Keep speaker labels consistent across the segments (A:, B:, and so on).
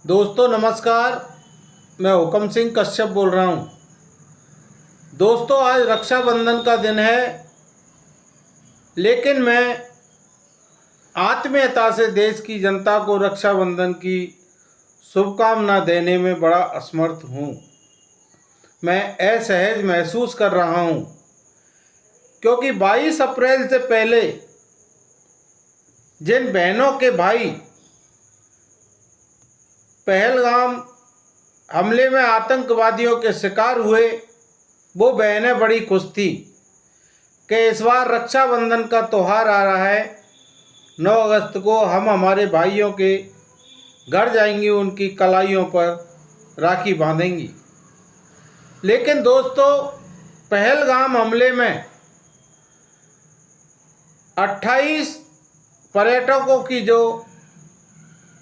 A: दोस्तों नमस्कार। मैं हुकम सिंह कश्यप बोल रहा हूँ। दोस्तों आज रक्षाबंधन का दिन है, लेकिन मैं आत्मीयता से देश की जनता को रक्षाबंधन की शुभकामना देने में बड़ा असमर्थ हूँ। मैं असहज महसूस कर रहा हूँ क्योंकि 22 अप्रैल से पहले जिन बहनों के भाई पहलगाम हमले में आतंकवादियों के शिकार हुए, वो बहनें बड़ी खुश थी कि इस बार रक्षाबंधन का त्यौहार आ रहा है। 9 अगस्त को हम हमारे भाइयों के घर जाएंगी, उनकी कलाइयों पर राखी बांधेंगी। लेकिन दोस्तों, पहलगाम हमले में 28 पर्यटकों की जो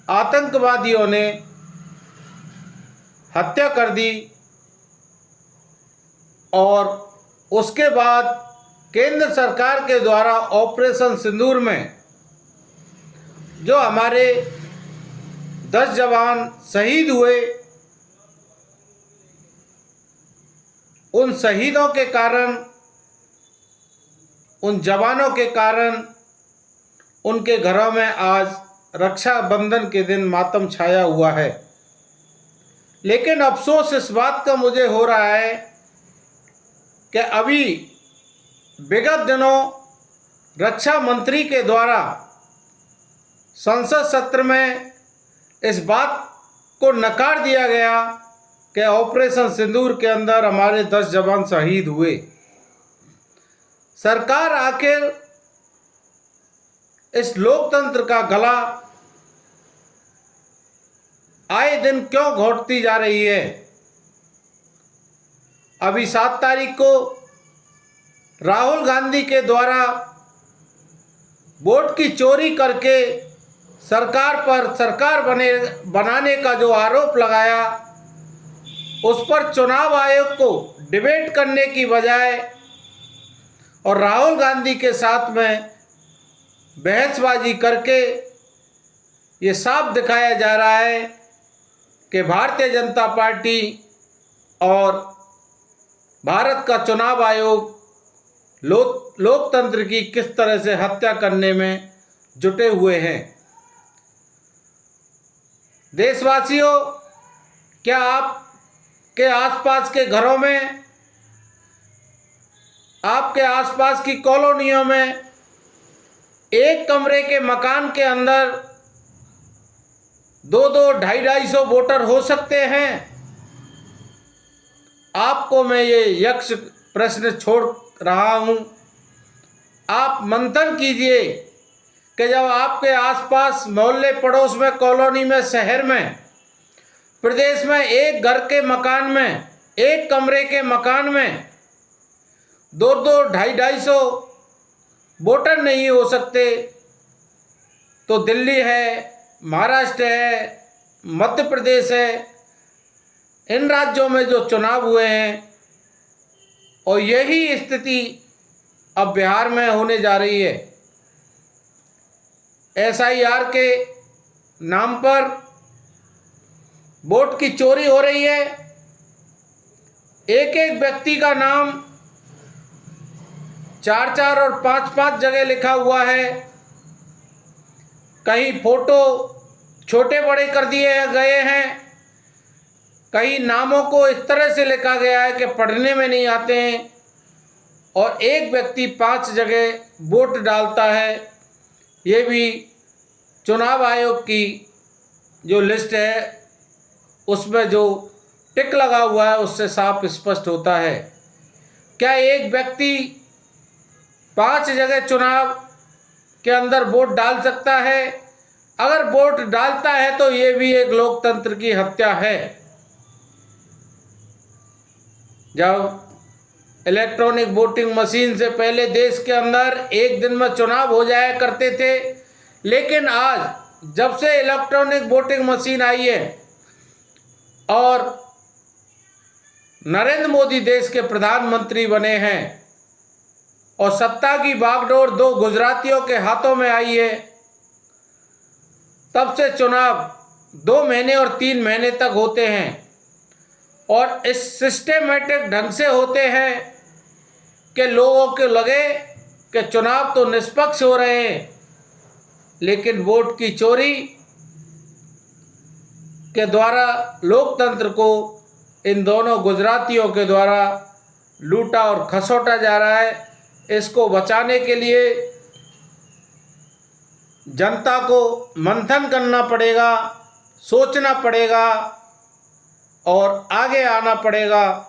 A: आतंकवादियों ने हत्या कर दी और उसके बाद केंद्र सरकार के द्वारा ऑपरेशन सिंदूर में जो हमारे 10 जवान शहीद हुए, उन शहीदों के कारण, उन जवानों के कारण उनके घरों में आज रक्षाबंधन के दिन मातम छाया हुआ है। लेकिन अफसोस इस बात का मुझे हो रहा है कि अभी विगत दिनों रक्षा मंत्री के द्वारा संसद सत्र में इस बात को नकार दिया गया कि ऑपरेशन सिंदूर के अंदर हमारे 10 जवान शहीद हुए। सरकार आखिर इस लोकतंत्र का गला आए दिन क्यों घोंटती जा रही है? अभी 7 तारीख को राहुल गांधी के द्वारा वोट की चोरी करके सरकार पर सरकार बनाने का जो आरोप लगाया, उस पर चुनाव आयोग को डिबेट करने की बजाय और राहुल गांधी के साथ में बहसबाजी करके ये साफ दिखाया जा रहा है कि भारतीय जनता पार्टी और भारत का चुनाव आयोग लोकतंत्र की किस तरह से हत्या करने में जुटे हुए हैं। देशवासियों, क्या आपके आसपास के घरों में, आपके आसपास की कॉलोनियों में एक कमरे के मकान के अंदर 2-2, 250-250 वोटर हो सकते हैं? आपको मैं ये यक्ष प्रश्न छोड़ रहा हूं। आप मंथन कीजिए कि जब आपके आसपास, मोहल्ले, पड़ोस में, कॉलोनी में, शहर में, प्रदेश में एक घर के मकान में, एक कमरे के मकान में 2-2, 250-250 वोटर नहीं हो सकते, तो दिल्ली है, महाराष्ट्र है, मध्य प्रदेश है, इन राज्यों में जो चुनाव हुए हैं, और यही स्थिति अब बिहार में होने जा रही है। SIR के नाम पर वोट की चोरी हो रही है। एक एक व्यक्ति का नाम 4-4 और 5-5 जगह लिखा हुआ है। कहीं फोटो छोटे बड़े कर दिए गए हैं, कहीं नामों को इस तरह से लिखा गया है कि पढ़ने में नहीं आते हैं, और एक व्यक्ति 5 जगह वोट डालता है। ये भी चुनाव आयोग की जो लिस्ट है उसमें जो टिक लगा हुआ है उससे साफ स्पष्ट होता है। क्या एक व्यक्ति 5 जगह चुनाव के अंदर वोट डाल सकता है? अगर वोट डालता है तो ये भी एक लोकतंत्र की हत्या है। जब इलेक्ट्रॉनिक वोटिंग मशीन से पहले देश के अंदर एक दिन में चुनाव हो जाया करते थे, लेकिन आज जब से इलेक्ट्रॉनिक वोटिंग मशीन आई है और नरेंद्र मोदी देश के प्रधानमंत्री बने हैं और सत्ता की बागडोर 2 गुजरातियों के हाथों में आई है, तब से चुनाव 2 महीने और 3 महीने तक होते हैं और इस सिस्टेमेटिक ढंग से होते हैं कि लोगों को लगे कि चुनाव तो निष्पक्ष हो रहे हैं, लेकिन वोट की चोरी के द्वारा लोकतंत्र को इन दोनों गुजरातियों के द्वारा लूटा और खसोटा जा रहा है। इसको बचाने के लिए जनता को मंथन करना पड़ेगा, सोचना पड़ेगा और आगे आना पड़ेगा।